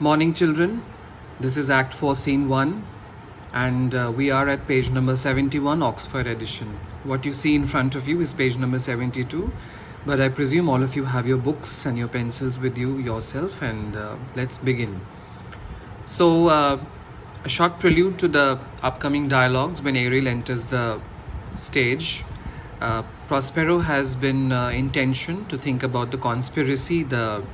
Morning, children. This is Act 4, Scene 1, and we are at page number 71, Oxford edition. What you see in front of you is page number 72, but I presume all of you have your books and your pencils with you yourself, and let's begin. So, a short prelude to the upcoming dialogues when Ariel enters the stage. Prospero has been intention to think about the conspiracy, the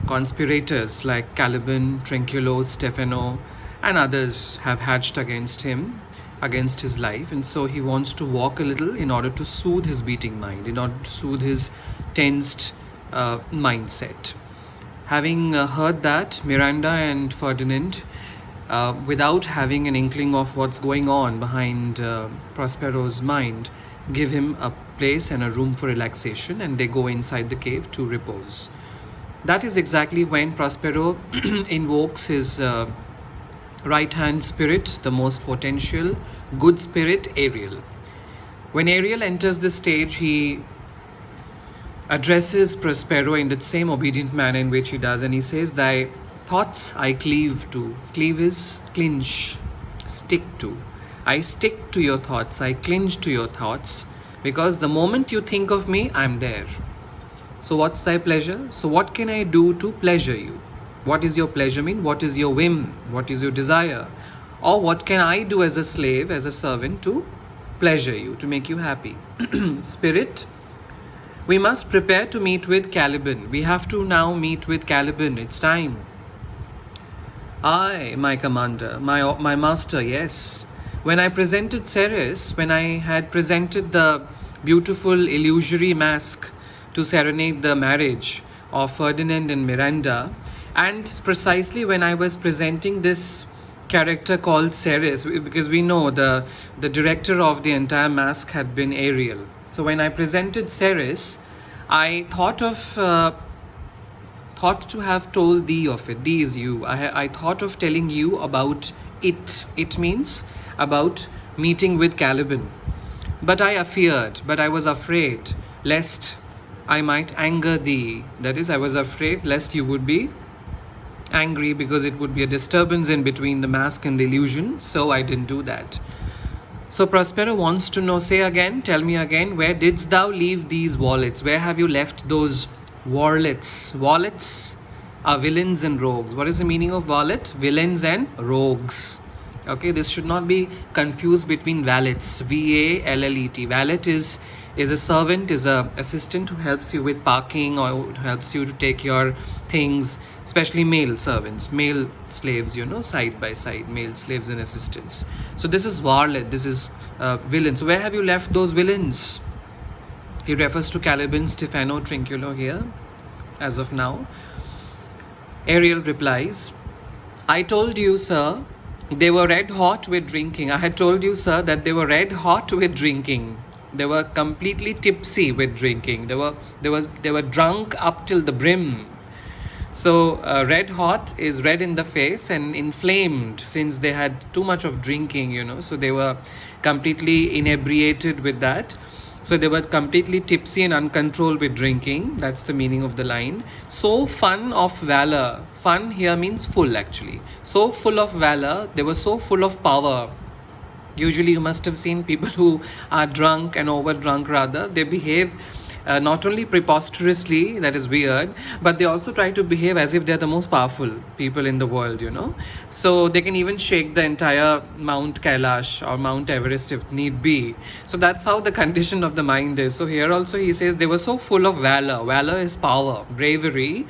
conspirators like Caliban, Trinculo, Stefano, and others have hatched against him, against his life, and so he wants to walk a little in order to soothe his beating mind, in order to soothe his tensed mindset. Having heard that, Miranda and Ferdinand, without having an inkling of what's going on behind Prospero's mind, give him a place and a room for relaxation, and they go inside the cave to repose. That is exactly when Prospero invokes his right-hand spirit, the most potential good spirit, Ariel. When Ariel enters the stage, he addresses Prospero in that same obedient manner in which he does, and he says, "Thy thoughts I cleave to." Cleave is clinch, stick to. I stick to your thoughts, I clinch to your thoughts, because the moment you think of me, I'm there. So what's thy pleasure? So what can I do to pleasure you? What is your pleasure mean? What is your whim? What is your desire? Or what can I do as a slave, as a servant to pleasure you, to make you happy? Spirit, we must prepare to meet with Caliban. We have to now meet with Caliban. It's time. I, my commander, my master, yes. When I presented Ceres, when I had presented the beautiful illusory mask to serenade the marriage of Ferdinand and Miranda, and precisely when I was presenting this character called Ceres, because we know the director of the entire mask had been Ariel. So when I presented Ceres, I thought to have told thee of it. Thee is you. I thought of telling you about it. It means about meeting with Caliban. But I was afraid lest I might anger thee. That is, I was afraid lest you would be angry because it would be a disturbance in between the mask and the illusion. So I didn't do that. So Prospero wants to know, say again, tell me again, where didst thou leave these wallets? Where have you left those wallets? Wallets are villains and rogues. What is the meaning of wallet? Villains and rogues. Okay, this should not be confused between valets. V-A-L-L-E-T. Valet is a servant, is a assistant who helps you with parking or helps you to take your things, especially male servants, male slaves, side by side, male slaves and assistants. So this is varlet, this is villain. So where have you left those villains? He refers to Caliban, Stefano, Trinculo here, as of now. Ariel replies, I told you, sir, they were red hot with drinking. I had told you, sir, that they were red hot with drinking. They were completely tipsy with drinking. They were drunk up till the brim. So red hot is red in the face and inflamed since they had too much of drinking, So they were completely inebriated with that. So they were completely tipsy and uncontrolled with drinking. That's the meaning of the line. So fun of valor. Fun here means full actually. So full of valor. They were so full of power. Usually you must have seen people who are drunk and over drunk rather. They behave not only preposterously, that is weird, but they also try to behave as if they're the most powerful people in the world, So they can even shake the entire Mount Kailash or Mount Everest if need be. So that's how the condition of the mind is. So here also he says they were so full of valor. Valor is power, bravery,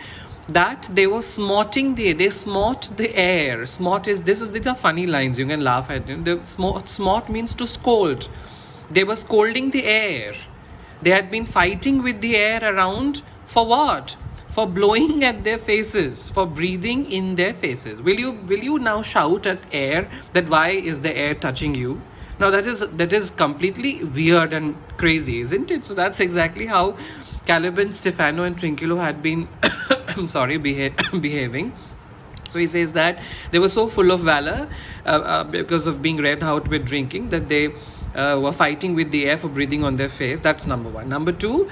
that they were smarting they smart the air. Smart is, these are funny lines, you can laugh at them. Smart means to scold. They were scolding the air. They had been fighting with the air around for what? For blowing at their faces, for breathing in their faces. Will you now shout at air that why is the air touching you? Now that is completely weird and crazy, isn't it? So that's exactly how Caliban, Stefano and Trinculo had been behaving. So he says that they were so full of valor because of being red hot with drinking that they were fighting with the air for breathing on their face. That's number one. Number two,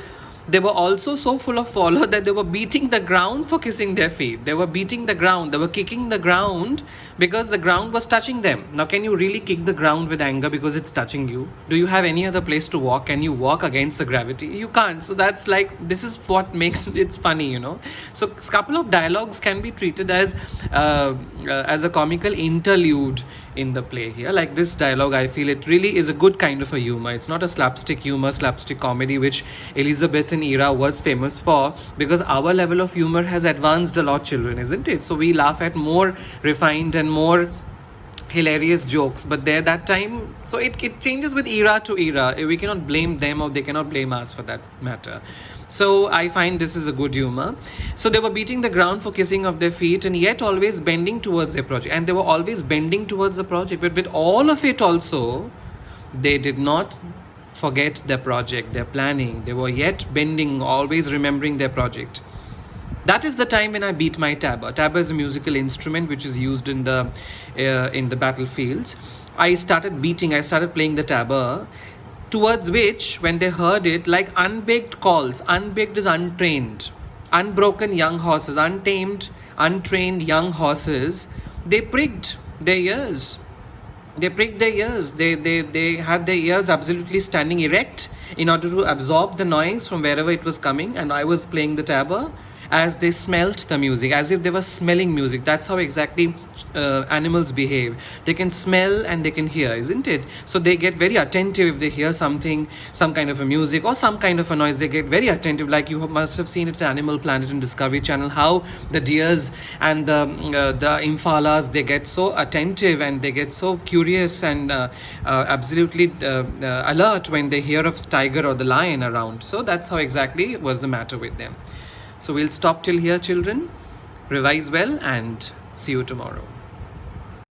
They were also so full of follow that they were beating the ground for kissing their feet. They were beating the ground. They were kicking the ground because the ground was touching them. Now, can you really kick the ground with anger because it's touching you? Do you have any other place to walk? Can you walk against the gravity? You can't. So that's like, this is what makes it funny, So a couple of dialogues can be treated as a comical interlude in the play here. Like this dialogue, I feel it really is a good kind of a humor. It's not a slapstick humor, slapstick comedy, which Elizabethan era was famous for, because our level of humor has advanced a lot, children, isn't it? So we laugh at more refined and more hilarious jokes, but there that time, so it changes with era to era. We cannot blame them or they cannot blame us for that matter. So I find this is a good humor. So they were beating the ground for kissing of their feet and yet always bending towards their project. And they were always bending towards the project. But with all of it also, they did not forget their project, their planning. They were yet bending, always remembering their project. That is the time when I beat my tabor. Tabor is a musical instrument which is used in the battlefields. I started playing the tabor, towards which, when they heard it, like unbaked calls, unbaked is untrained, unbroken young horses, untamed, untrained young horses, they pricked their ears. They pricked their ears. They had their ears absolutely standing erect in order to absorb the noise from wherever it was coming. And I was playing the tabor as they smelt the music, as if they were smelling music. That's how exactly animals behave. They can smell and they can hear, isn't it? So they get very attentive if they hear something, some kind of a music or some kind of a noise. They get very attentive, like you must have seen it at Animal Planet and Discovery Channel, how the deers and the impalas, they get so attentive and they get so curious and absolutely alert when they hear of tiger or the lion around. So that's how exactly was the matter with them. So we'll stop till here, children. Revise well and see you tomorrow.